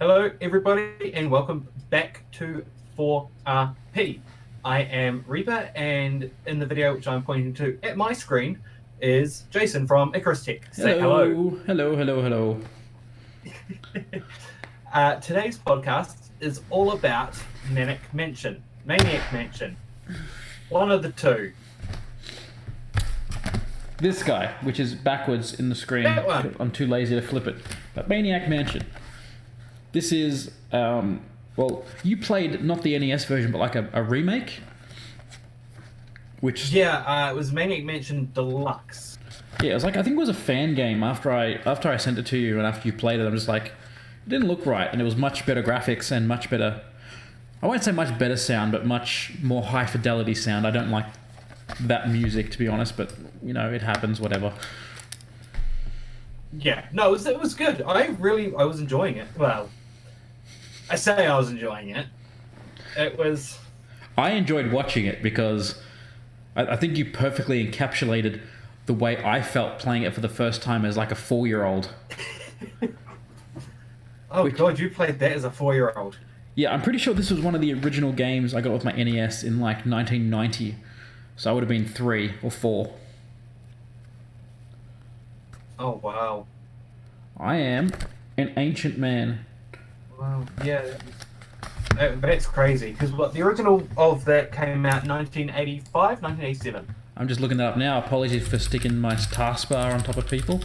Hello, everybody, and welcome back to 4RP. I am Reaper, and in the video which I'm pointing to at my screen is Jason from Icarus Tech. Say hello. Hello. Today's podcast is all about Maniac Mansion. One of the two. This guy, which is backwards in the screen. That one. I'm too lazy to flip it. But Maniac Mansion. This is, well, you played not the NES version, but like a remake? Which... Yeah, it was Maniac Mansion Deluxe. Yeah, it was like, I think it was a fan game after I sent it to you and after you played it. I'm just like, it didn't look right, and it was much better graphics and much better... I won't say much better sound, but much more high fidelity sound. I don't like that music, to be honest, but, you know, it happens, whatever. Yeah, no, it was good. I was enjoying it. Well, I say I was enjoying it. It was... I enjoyed watching it because I think you perfectly encapsulated the way I felt playing it for the first time as like a 4-year-old. Oh, God, you played that as a 4-year-old. Yeah, I'm pretty sure this was one of the original games I got with my NES in like 1990. So I would have been 3 or 4. Oh, wow. I am an ancient man. Wow, yeah. That's crazy, because the original of that came out 1985, 1987. I'm just looking that up now. Apologies for sticking my taskbar on top of people.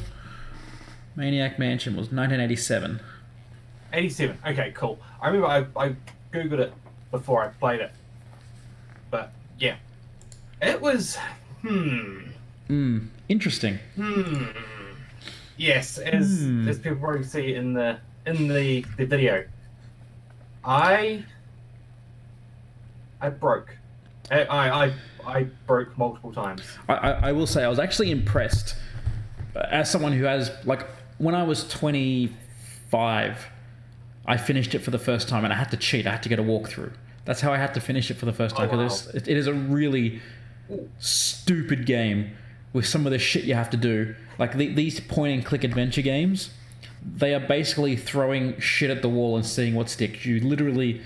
Maniac Mansion was 1987. 87, okay, cool. I remember I googled it before I played it. But, yeah. It was... Interesting. Yes, as people probably see in the video. I broke. I broke multiple times. I will say I was actually impressed as someone who has, like, when I was 25, I finished it for the first time and I had to cheat. I had to get a walkthrough. That's how I had to finish it for the first time, because it is a really stupid game with some of the shit you have to do. Like these point and click adventure games, they are basically throwing shit at the wall and seeing what sticks. You literally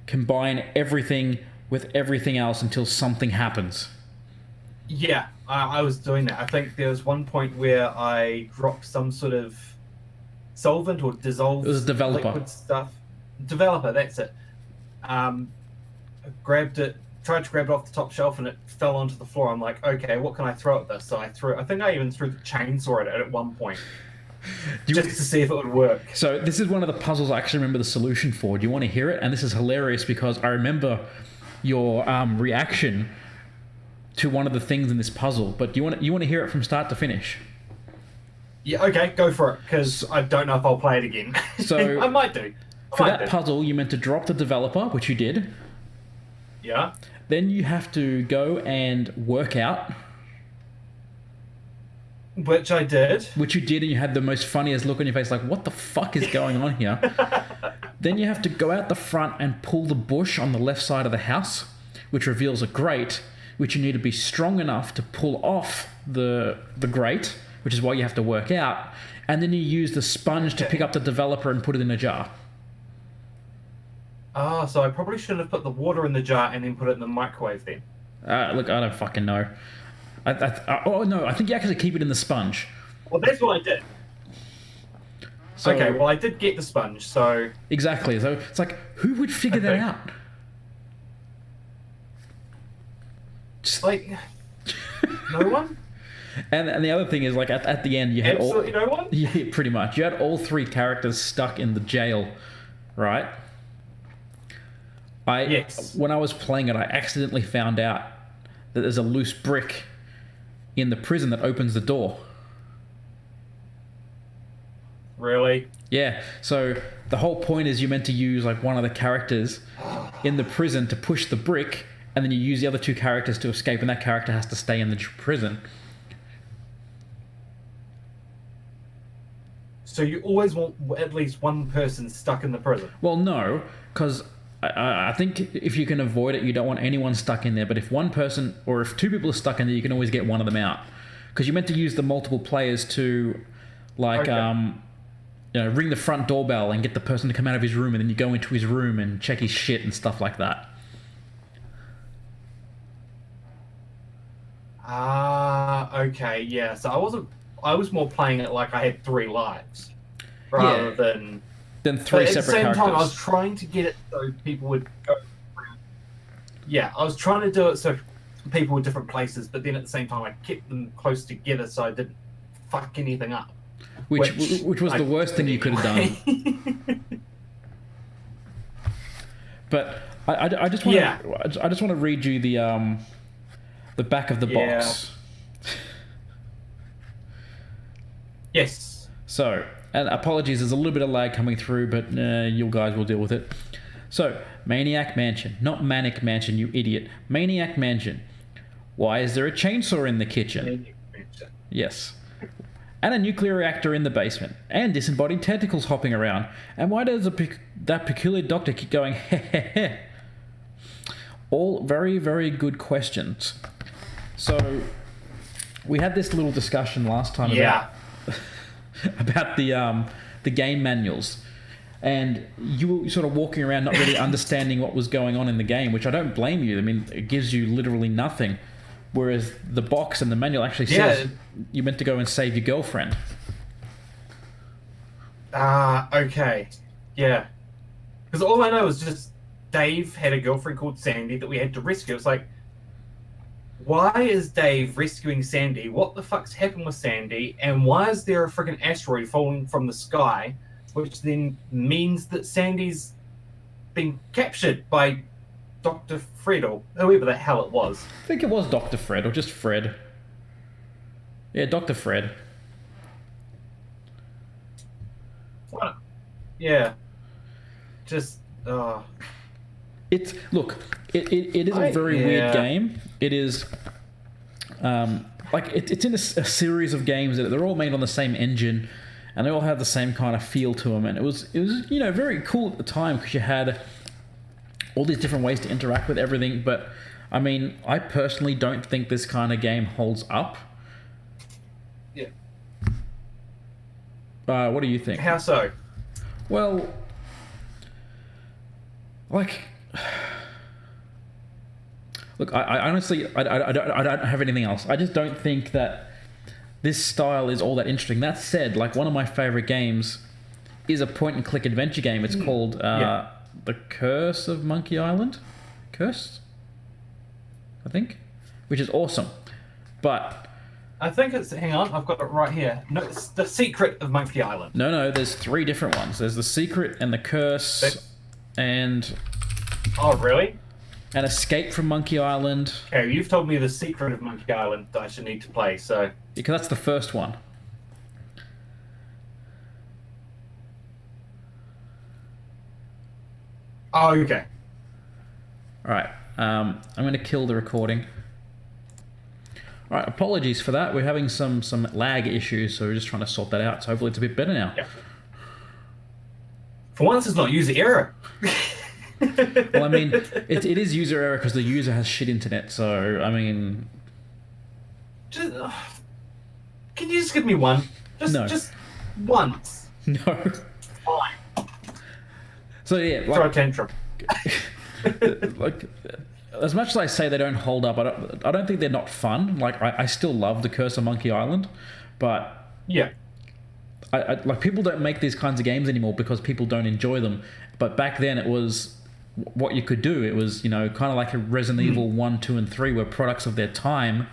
combine everything with everything else until something happens. Yeah, I was doing that. I think there was one point where I dropped some sort of solvent or dissolved liquid stuff. Developer, that's it. Grabbed it, tried to grab it off the top shelf, and it fell onto the floor. I'm like, okay, what can I throw at this? So I think I even threw the chainsaw at it at one point. Just to see if it would work. So this is one of the puzzles I actually remember the solution for. Do you want to hear it? And this is hilarious because I remember your reaction to one of the things in this puzzle. But do you want to hear it from start to finish? Yeah, okay, go for it, because I don't know if I'll play it again. So I might do. For that puzzle, you meant to drop the developer, which you did. Yeah. Then you have to go and work out. Which I did. Which you did, and you had the most funniest look on your face, like, what the fuck is going on here? Then you have to go out the front and pull the bush on the left side of the house, which reveals a grate, which you need to be strong enough to pull off the grate, which is why you have to work out. And then you use the sponge to pick up the developer and put it in a jar. Oh, so I probably shouldn't have put the water in the jar and then put it in the microwave then. Look, I don't fucking know. Oh, no, I think you actually keep it in the sponge. Well, that's what I did. So, okay, well, I did get the sponge, so... Exactly. So it's like, who would figure that out? Just like... no one? And the other thing is, like, at the end, you had absolutely no one? Yeah, pretty much. You had all 3 characters stuck in the jail, right? Yes. When I was playing it, I accidentally found out that there's a loose brick in the prison that opens the door. Really? Yeah. So the whole point is you're meant to use like one of the characters in the prison to push the brick, and then you use the other 2 characters to escape, and that character has to stay in the prison. So you always want at least one person stuck in the prison? Well, no, because I think if you can avoid it, you don't want anyone stuck in there. But if one person, or if 2 people are stuck in there, you can always get one of them out. Because you're meant to use the multiple players to, like, ring the front doorbell and get the person to come out of his room, and then you go into his room and check his shit and stuff like that. Okay, yeah. So I was more playing it like I had 3 lives, rather than 3 but separate at the same characters. time, I was trying to get it so people would go. Yeah, I was trying to do it so people were different places, but then at the same time, I kept them close together so I didn't fuck anything up. Which was the worst thing you could have done. But I just want to I just want to read you the back of the box. Yes. So, and apologies, there's a little bit of lag coming through, but you guys will deal with it. So, Maniac Mansion, not Manic Mansion, you idiot. Maniac Mansion. Why is there a chainsaw in the kitchen? Maniac Mansion. Yes. And a nuclear reactor in the basement. And disembodied tentacles hopping around. And why does that peculiar doctor keep going, heh heh heh? All very, very good questions. So, we had this little discussion last time about the game manuals. And you were sort of walking around not really understanding what was going on in the game, which I don't blame you. I mean, it gives you literally nothing. Whereas the box and the manual actually says you're meant to go and save your girlfriend. Okay. Yeah. Because all I know is just Dave had a girlfriend called Sandy that we had to rescue. It's like, why is Dave rescuing Sandy? What the fuck's happened with Sandy? And why is there a freaking asteroid falling from the sky, which then means that Sandy's been captured by Dr. Fred or whoever the hell it was. I think it was Dr. Fred or just Fred. Yeah, Dr. Fred. What? Yeah. Just, It is a very weird game. It is, it's in a series of games that they're all made on the same engine, and they all have the same kind of feel to them. And it was very cool at the time because you had all these different ways to interact with everything. But I mean, I personally don't think this kind of game holds up. Yeah. What do you think? How so? Well, like, look, I honestly, I don't have anything else. I just don't think that this style is all that interesting. That said, like, one of my favorite games is a point-and-click adventure game. It's called The Curse of Monkey Island. Cursed? I think. Which is awesome. But I think it's, hang on, I've got it right here. No, it's The Secret of Monkey Island. No, there's 3 different ones. There's The Secret and The Curse and... Oh, really? And Escape from Monkey Island. Okay, you've told me The Secret of Monkey Island that I should need to play, so... Because that's the first one. Oh, okay. Alright, I'm going to kill the recording. Alright, apologies for that. We're having some lag issues, so we're just trying to sort that out. So hopefully it's a bit better now. Yeah. For once, it's not user error. Well, I mean, it is user error because the user has shit internet, so, I mean... Just, can you just give me one? Just once. No. Fine. So, yeah. Throw a tantrum. Like, as much as I say they don't hold up, I don't think they're not fun. Like, I still love The Curse of Monkey Island, but... Yeah. Like, people don't make these kinds of games anymore because people don't enjoy them. But back then it was what you could do. It was, kind of like a Resident Evil 1, 2, and 3 were products of their time.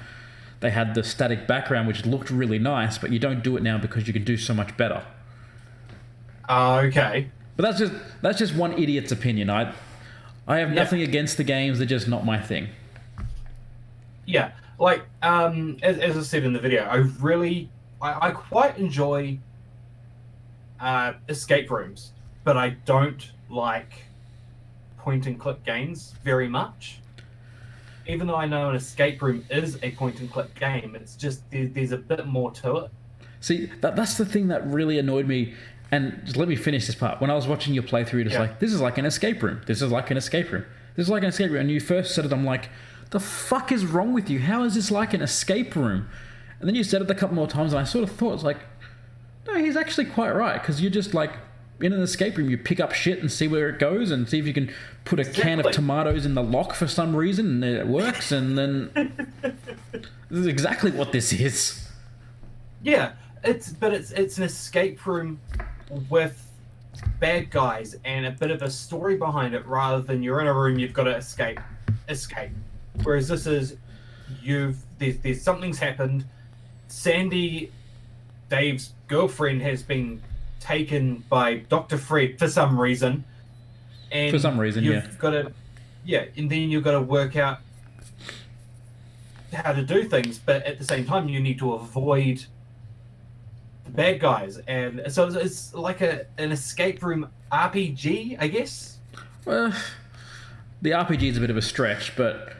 They had the static background, which looked really nice, but you don't do it now because you can do so much better. Okay. But that's just one idiot's opinion. I have nothing against the games. They're just not my thing. Yeah. Like, as I said in the video, I quite enjoy escape rooms, but I don't like point-and-click games very much. Even though I know an escape room is a point-and-click game, it's just there's a bit more to it. See, that's the thing that really annoyed me. And just let me finish this part. When I was watching your playthrough, it's like, this is like an escape room. This is like an escape room. This is like an escape room. And you first said it, I'm like, the fuck is wrong with you? How is this like an escape room? And then you said it a couple more times, and I sort of thought, it's like, No, he's actually quite right, because you're just like in an escape room, you pick up shit and see where it goes, and see if you can put a can of tomatoes in the lock for some reason, and it works, and then this is exactly what this is. Yeah, it's an escape room with bad guys and a bit of a story behind it, rather than you're in a room, you've got to escape. Whereas this is there's something's happened. Sandy, Dave's girlfriend, has been taken by Dr. Fred for some reason. And for some reason, you've got to, and then you've got to work out how to do things, but at the same time, you need to avoid the bad guys, and so it's like an escape room RPG, I guess. Well, the RPG is a bit of a stretch, but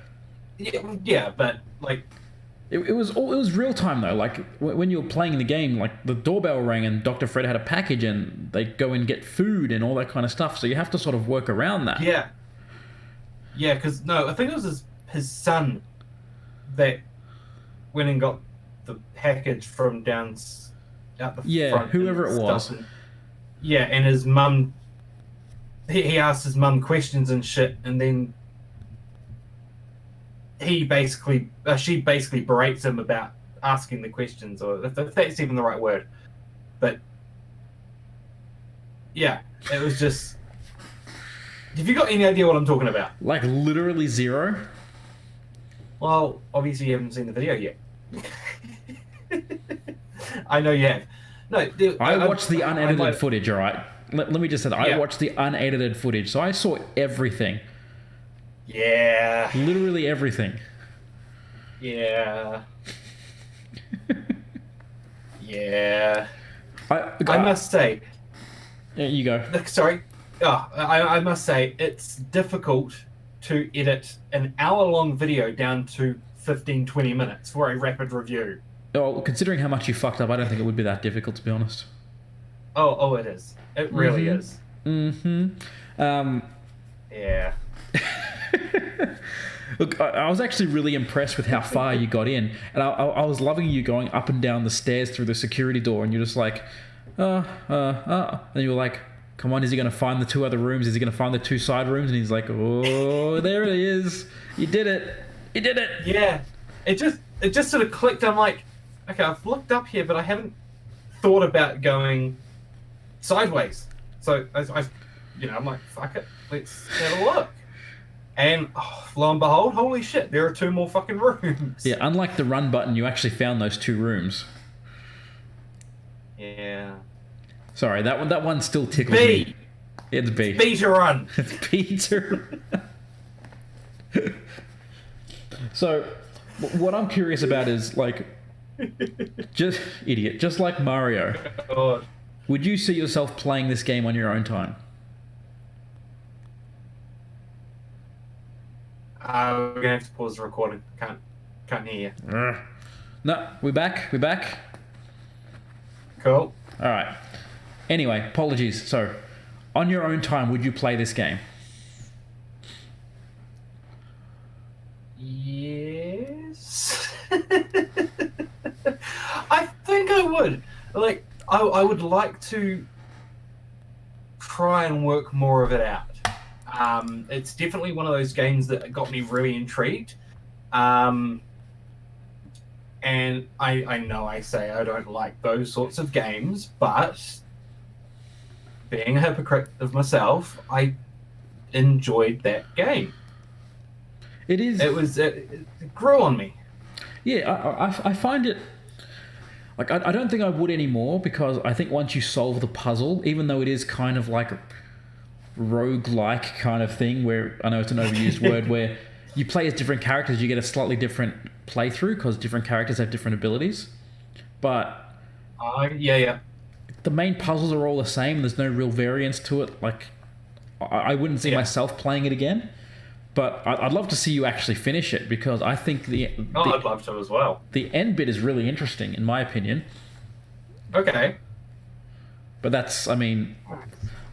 but like. It was real time though. Like when you were playing the game, like the doorbell rang and Dr. Fred had a package, and they go and get food and all that kind of stuff. So you have to sort of work around that. Yeah, because I think it was his son that went and got the package from out the front. Whoever it was. And his mum. He asked his mum questions and shit, and then she basically berates him about asking the questions, or if that's even the right word. But yeah, it was just. Have you got any idea what I'm talking about? Like literally zero. Well, obviously you haven't seen the video yet. I know you have. No, I watched the unedited footage. All right, let me just say that I watched the unedited footage, so I saw everything. Yeah. Literally everything. Yeah. Yeah. I must say. Yeah, you go. Sorry. I must say, it's difficult to edit an hour-long video down to 15-20 minutes for a rapid review. Oh, considering how much you fucked up, I don't think it would be that difficult, to be honest. Oh, it is. It really is. Mm-hmm. Yeah. Look, I was actually really impressed with how far you got in, and I was loving you going up and down the stairs through the security door, and you're just like, and you were like, come on, is he going to find the two other rooms? Is he going to find the two side rooms? And he's like, oh, there it is. You did it. You did it. Yeah. It just sort of clicked. I'm like, okay, I've looked up here, but I haven't thought about going sideways. So I'm like, fuck it, let's have a look. And lo and behold, holy shit, there are two more fucking rooms. Yeah, unlike the run button, you actually found those two rooms. Yeah. Sorry, that one still tickles B. me. It's B. It's B to run. It's B to run. So, what I'm curious about is, like, just like Mario, God. would you see yourself playing this game on your own time? We're gonna have to pause the recording. Can't hear you. No, we back. Cool. All right. Anyway, apologies. So, on your own time, would you play this game? Yes. I think I would. Like, I would like to try and work more of it out. It's definitely one of those games that got me really intrigued. And I know I say I don't like those sorts of games, but being a hypocrite of myself, I enjoyed that game. It grew on me. Yeah, I find it... Like, I don't think I would anymore, because I think once you solve the puzzle, even though it is kind of like a roguelike kind of thing, where I know it's an overused word, where you play as different characters, you get a slightly different playthrough because different characters have different abilities. But yeah. The main puzzles are all the same. There's no real variance to it. Like, I wouldn't see myself playing it again. But I'd love to see you actually finish it, because I think I'd love to as well. The end bit is really interesting, in my opinion. Okay. But that's, I mean,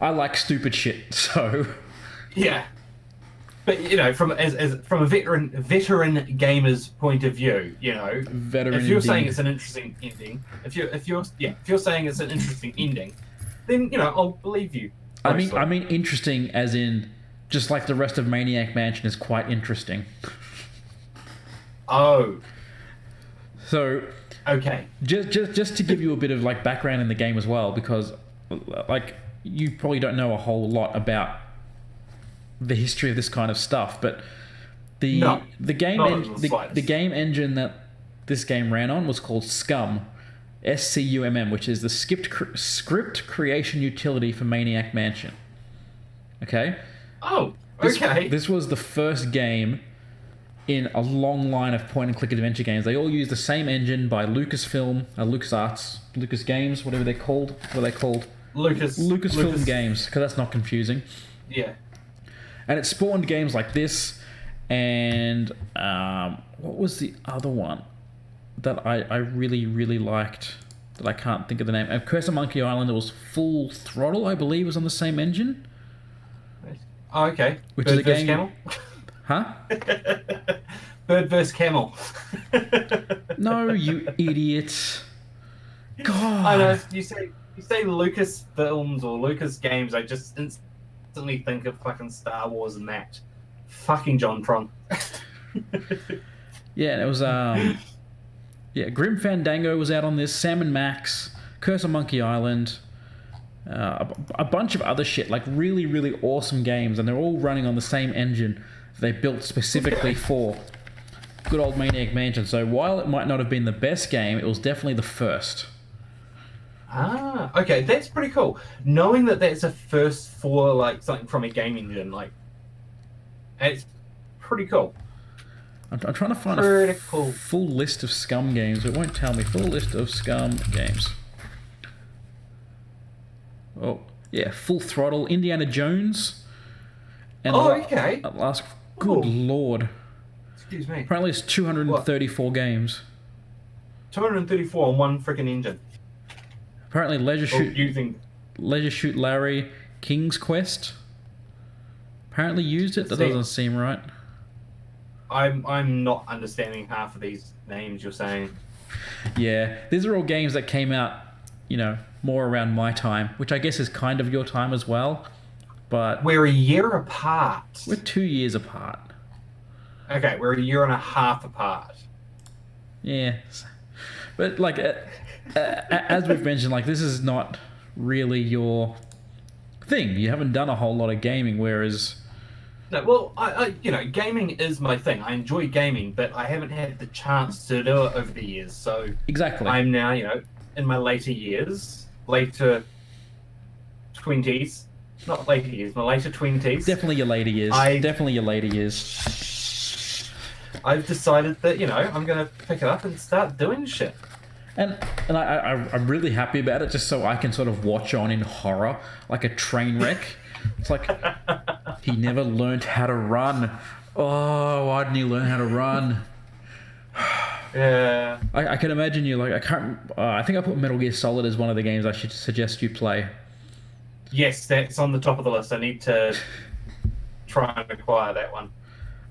I like stupid shit, so... Yeah. But from a veteran gamer's point of view, Veteran if you're saying indeed. it's an interesting ending, if you're saying it's an interesting ending, then I'll believe you. I mean, interesting as in just like the rest of Maniac Mansion is quite interesting. Oh, So, okay. just to give you a bit of like background in the game as well, because like you probably don't know a whole lot about the history of this kind of stuff, but the game the game engine that this game ran on was called Scum, SCUMM, which is the script creation utility for Maniac Mansion. Okay. Oh, okay. This was the first game in a long line of point-and-click adventure games. They all use the same engine by Lucasfilm, LucasArts, Lucas Games, whatever they're called. What are they called? Lucasfilm Games, because that's not confusing. Yeah. And it spawned games like this, and what was the other one that I really, really liked that I can't think of the name? Curse of Monkey Island, it was Full Throttle, I believe, was on the same engine. Oh, okay. Which Bird is a game... Camel? Huh? Bird vs. Camel. No, you idiot. God. I know, you say Lucas Films or Lucas Games, I just instantly think of fucking Star Wars and that. Fucking JonTron. Yeah, and it was Grim Fandango was out on this, Sam and Max, Curse of Monkey Island, a bunch of other shit, like really, really awesome games, and they're all running on the same engine they built specifically for good old Maniac Mansion. So while it might not have been the best game, it was definitely the first. Ah, okay, that's pretty cool. Knowing that that's a first for like something from a game engine, like, it's pretty cool. I'm trying to find full list of Scum games. It won't tell me. Full list of Scum games. Oh, yeah, Full Throttle, Indiana Jones. And okay. Last, good lord. Excuse me. Apparently it's 234 games. 234 on one freaking engine. Apparently Leisure Shoot Larry, King's Quest. Apparently used it. That doesn't seem right. I'm not understanding half of these names you're saying. Yeah, these are all games that came out, more around my time, which I guess is kind of your time as well. But we're a year apart. We're 2 years apart. Okay, we're a year and a half apart. Yeah, but like as we've mentioned, like this is not really your thing. You haven't done a whole lot of gaming, whereas. No, well, I gaming is my thing. I enjoy gaming, but I haven't had the chance to do it over the years. So exactly, I'm now, in my later 20s. Not later years, my later 20s. Definitely your later years. Definitely your later years. I've decided that, I'm going to pick it up and start doing shit. And I'm really happy about it, just so I can sort of watch on in horror, like a train wreck. It's like, he never learned how to run. Oh, why didn't he learn how to run? Yeah. I can imagine you, like, I think I put Metal Gear Solid as one of the games I should suggest you play. Yes, that's on the top of the list. I need to try and acquire that one.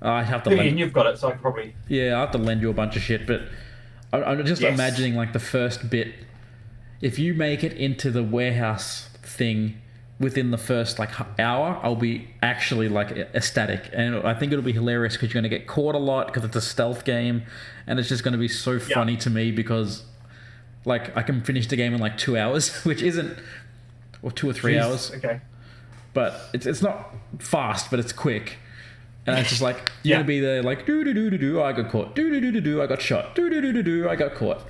I have to. And you've got it, so I can probably. Yeah, I have to lend you a bunch of shit, but I'm just imagining like the first bit. If you make it into the warehouse thing within the first like hour, I'll be actually like ecstatic, and I think it'll be hilarious because you're going to get caught a lot because it's a stealth game, and it's just going to be so funny to me because like I can finish the game in like 2 hours, which isn't. Or 2 or 3 hours. Okay. But it's not fast, but it's quick. And it's just like, you're going to be there like, do-do-do-do-do, I got caught. Do-do-do-do-do, I got shot. Do-do-do-do-do, I got caught.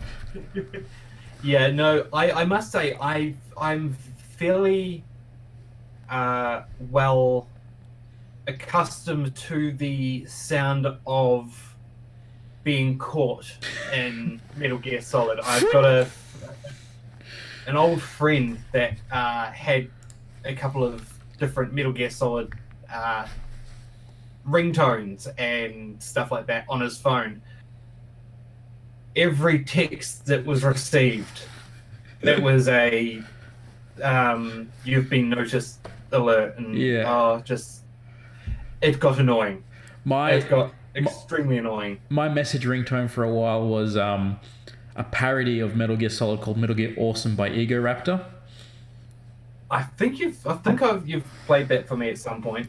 Yeah, no, I must say, I'm fairly well accustomed to the sound of being caught in Metal Gear Solid. I've got an old friend that had a couple of different Metal Gear Solid ringtones and stuff like that on his phone. Every text that was received, that was a you've been noticed alert, and it got annoying. My It got extremely annoying. my message ringtone for a while was a parody of Metal Gear Solid called Metal Gear Awesome by Ego Raptor. You've played that for me at some point.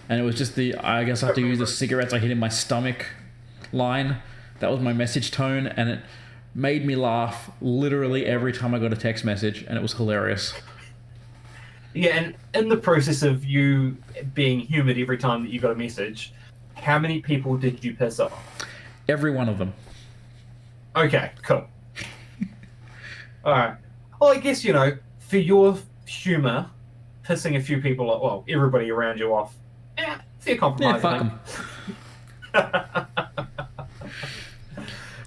And it was just I guess I have to use the cigarettes I hid in my stomach line. That was my message tone, and it made me laugh literally every time I got a text message, and it was hilarious. Yeah, and in the process of you being humoured every time that you got a message, how many people did you piss off? Every one of them. Okay, cool. Alright. Well, I guess, for your humour, pissing a few people off, well, everybody around you off, fair compromise. Yeah, fuck them.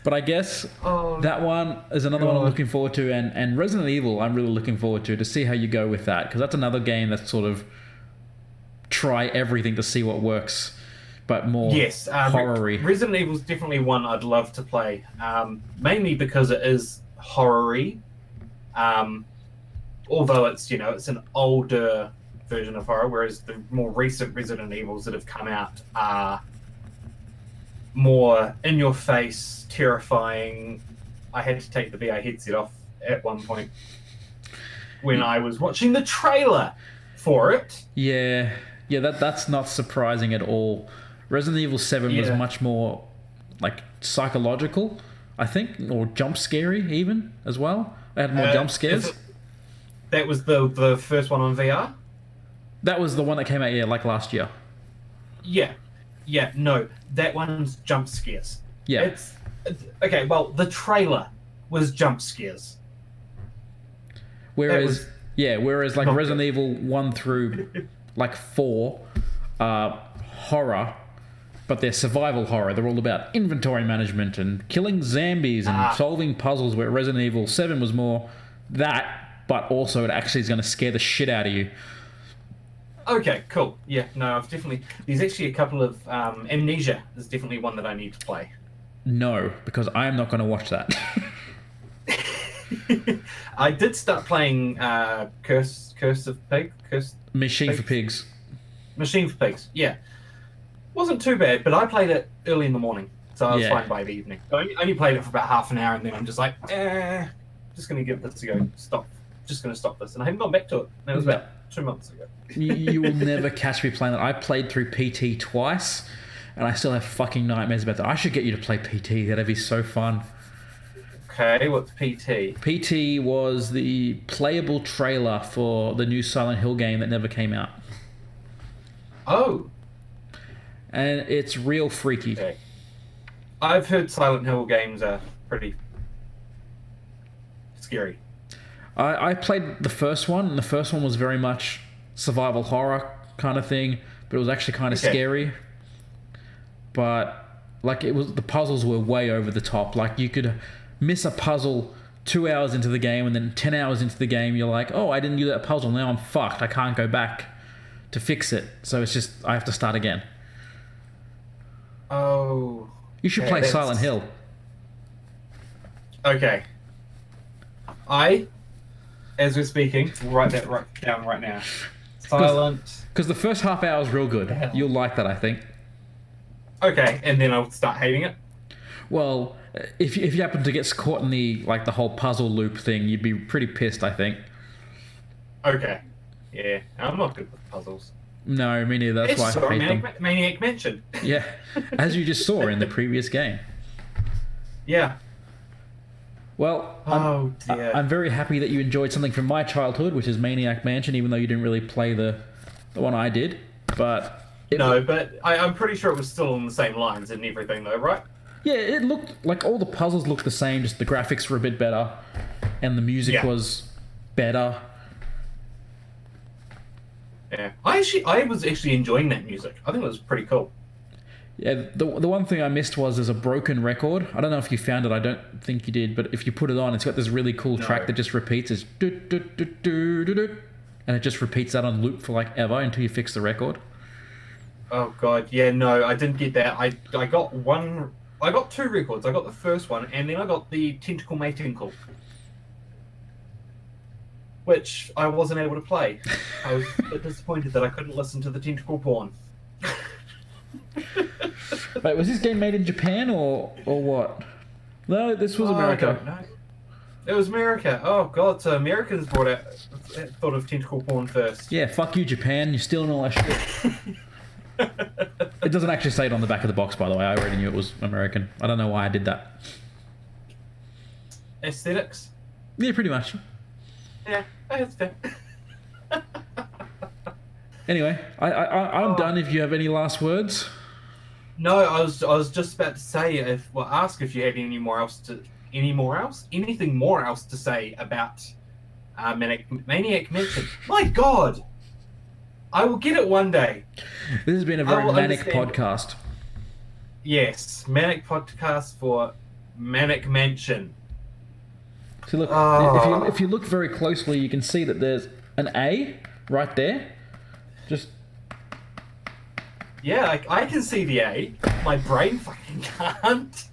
But I guess that one is another one I'm looking forward to, and Resident Evil I'm really looking forward to see how you go with that, because that's another game that's sort of try everything to see what works, but more horror-y. Resident Evil is definitely one I'd love to play, mainly because it is horror-y, although it's an older version of horror, whereas the more recent Resident Evils that have come out are more in your face, terrifying. I had to take the VR headset off at one point when I was watching the trailer for it. Yeah, that's not surprising at all. Resident Evil 7 was much more like psychological, I think, or jump scary even as well. It had more jump scares. That was the first one on VR? That was the one that came out, like last year. Yeah, no, that one's jump scares. Yeah. It's okay, well, the trailer was jump scares. Whereas like Resident Evil 1 through like 4 are horror, but they're survival horror. They're all about inventory management and killing zombies and solving puzzles, where Resident Evil 7 was more that, but also it actually is going to scare the shit out of you. Okay, cool. Yeah, no, there's actually a couple of Amnesia is definitely one that I need to play. No, because I am not going to watch that. I did start playing Curse of Pig. Machine for Pigs. Machine for Pigs, yeah. Wasn't too bad, but I played it early in the morning, so I was fine by the evening. I only played it for about half an hour, and then I'm just like, just going to give this a go. Just going to stop this. And I haven't gone back to it. That was about 2 months ago. You will never catch me playing that. I played through PT twice, and I still have fucking nightmares about that. I should get you to play PT. That'd be so fun. Okay, what's PT? PT was the playable trailer for the new Silent Hill game that never came out. Oh. And it's real freaky. Okay. I've heard Silent Hill games are pretty scary. I played the first one, and the first one was very much survival horror kind of thing, but it was actually kind of scary. But like the puzzles were way over the top. Like you could miss a puzzle 2 hours into the game, and then 10 hours into the game, you're like, oh, I didn't do that puzzle. Now I'm fucked. I can't go back to fix it. So it's just I have to start again. Oh. You should play Silent Hill. Okay. As we're speaking, we'll write that down right now. Silent. Because the first half hour is real good. You'll like that, I think. Okay, and then I'll start hating it. Well, if you happen to get caught in the whole puzzle loop thing, you'd be pretty pissed, I think. Okay. Yeah, I'm not good with puzzles. No, me neither. That's why I hate them. Maniac Mansion. Yeah, as you just saw in the previous game. Yeah. Well, dear. I'm very happy that you enjoyed something from my childhood, which is Maniac Mansion, even though you didn't really play the one I did. But I'm pretty sure it was still on the same lines and everything, though, right? Yeah, it looked like all the puzzles looked the same, just the graphics were a bit better, and the music was better. Yeah, I was actually enjoying that music. I think it was pretty cool. Yeah, the one thing I missed was there's a broken record. I don't know if you found it. I don't think you did, but if you put it on, it's got this really cool track that just repeats. It's and it just repeats that on loop for like ever until you fix the record. Oh god, yeah, no, I didn't get that. I got two records. I got the first one, and then I got the Tentacle May Tinkle, which I wasn't able to play. I was a bit disappointed that I couldn't listen to the tentacle porn. Wait, was this game made in Japan or what? No, this was America. I don't know. It was America. Oh god, so Americans brought out thought of tentacle porn first. Yeah, fuck you, Japan. You're stealing all our shit. It doesn't actually say it on the back of the box, by the way. I already knew it was American. I don't know why I did that. Aesthetics. Yeah, pretty much. Yeah, that's fair. Anyway, I'm done. If you have any last words. No, I was just about to say ask if you had anything more else to say about Maniac Mansion. My God, I will get it one day. This has been a very manic podcast. Yes, manic podcast for Maniac Mansion. So look, if you look very closely, you can see that there's an A right there. Just. Yeah, I can see the A. My brain fucking can't.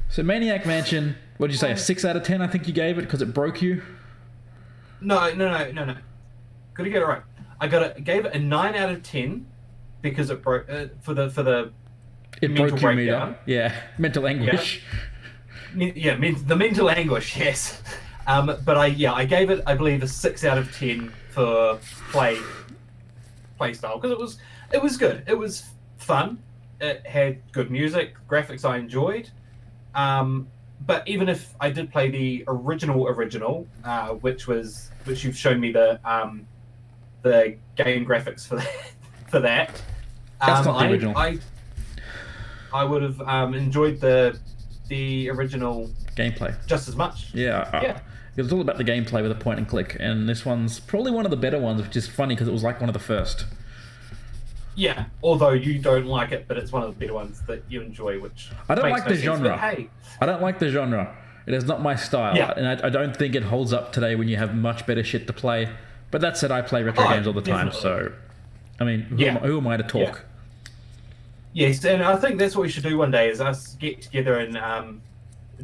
So Maniac Mansion, what did you say? A 6 out of 10? I think you gave it because it broke you. No. Gotta get it right. Gave it a 9 out of 10 because it broke for the. It mental broke your breakdown. meter. Yeah, mental anguish. Yeah, the mental anguish. Yes. But I gave it, I believe, a 6 out of 10 for play style because it was good. It was fun. It had good music, graphics I enjoyed. But even if I did play the original, which you've shown me the game graphics for that. That's not the original. I would have enjoyed the original gameplay just as much. Yeah. It was all about the gameplay with a point and click, and this one's probably one of the better ones, which is funny because it was like one of the first. Yeah, although you don't like it, but it's one of the better ones that you enjoy, which I don't like the sense, genre. Hey. I don't like the genre. It is not my style, and I don't think it holds up today when you have much better shit to play. But that said, I play retro games all the time, so I mean, who am I to talk? Yeah. Yes, and I think that's what we should do one day: is us get together and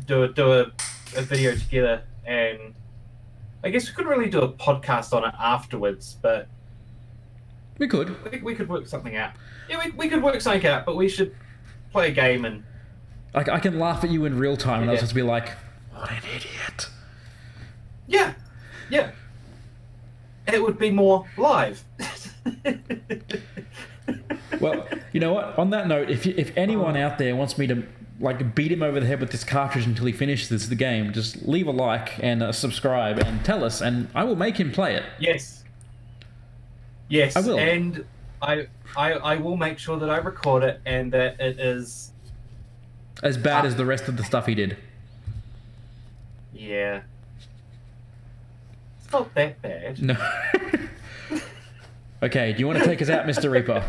do a video together. And I guess we couldn't really do a podcast on it afterwards, but we could work something out. Yeah, we could work something out, but we should play a game and I can laugh at you in real time, and I'll just be like, "What an idiot!" Yeah. It would be more live. Well, you know what? On that note, if anyone out there wants me to beat him over the head with this cartridge until he finishes the game, just leave a like and subscribe and tell us, and I will make him play it. Yes, I will, and I will make sure that I record it and that it is as bad as the rest of the stuff he did. Yeah, it's not that bad. No. Okay, do you want to take us out, Mr. Reaper?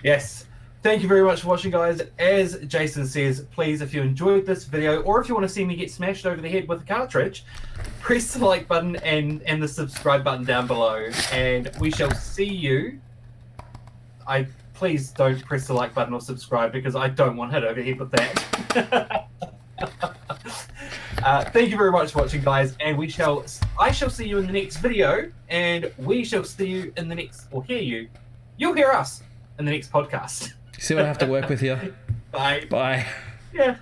Yes. Thank you very much for watching, guys. As Jason says, please, if you enjoyed this video, or if you want to see me get smashed over the head with a cartridge, press the like button and the subscribe button down below, and we shall see you. Please don't press the like button or subscribe because I don't want hit over the head with that. Thank you very much for watching, guys, and I shall see you in the next video, and we shall see you in the next, or hear you. You'll hear us in the next podcast. See what I have to work with here? Bye. Bye. Yeah.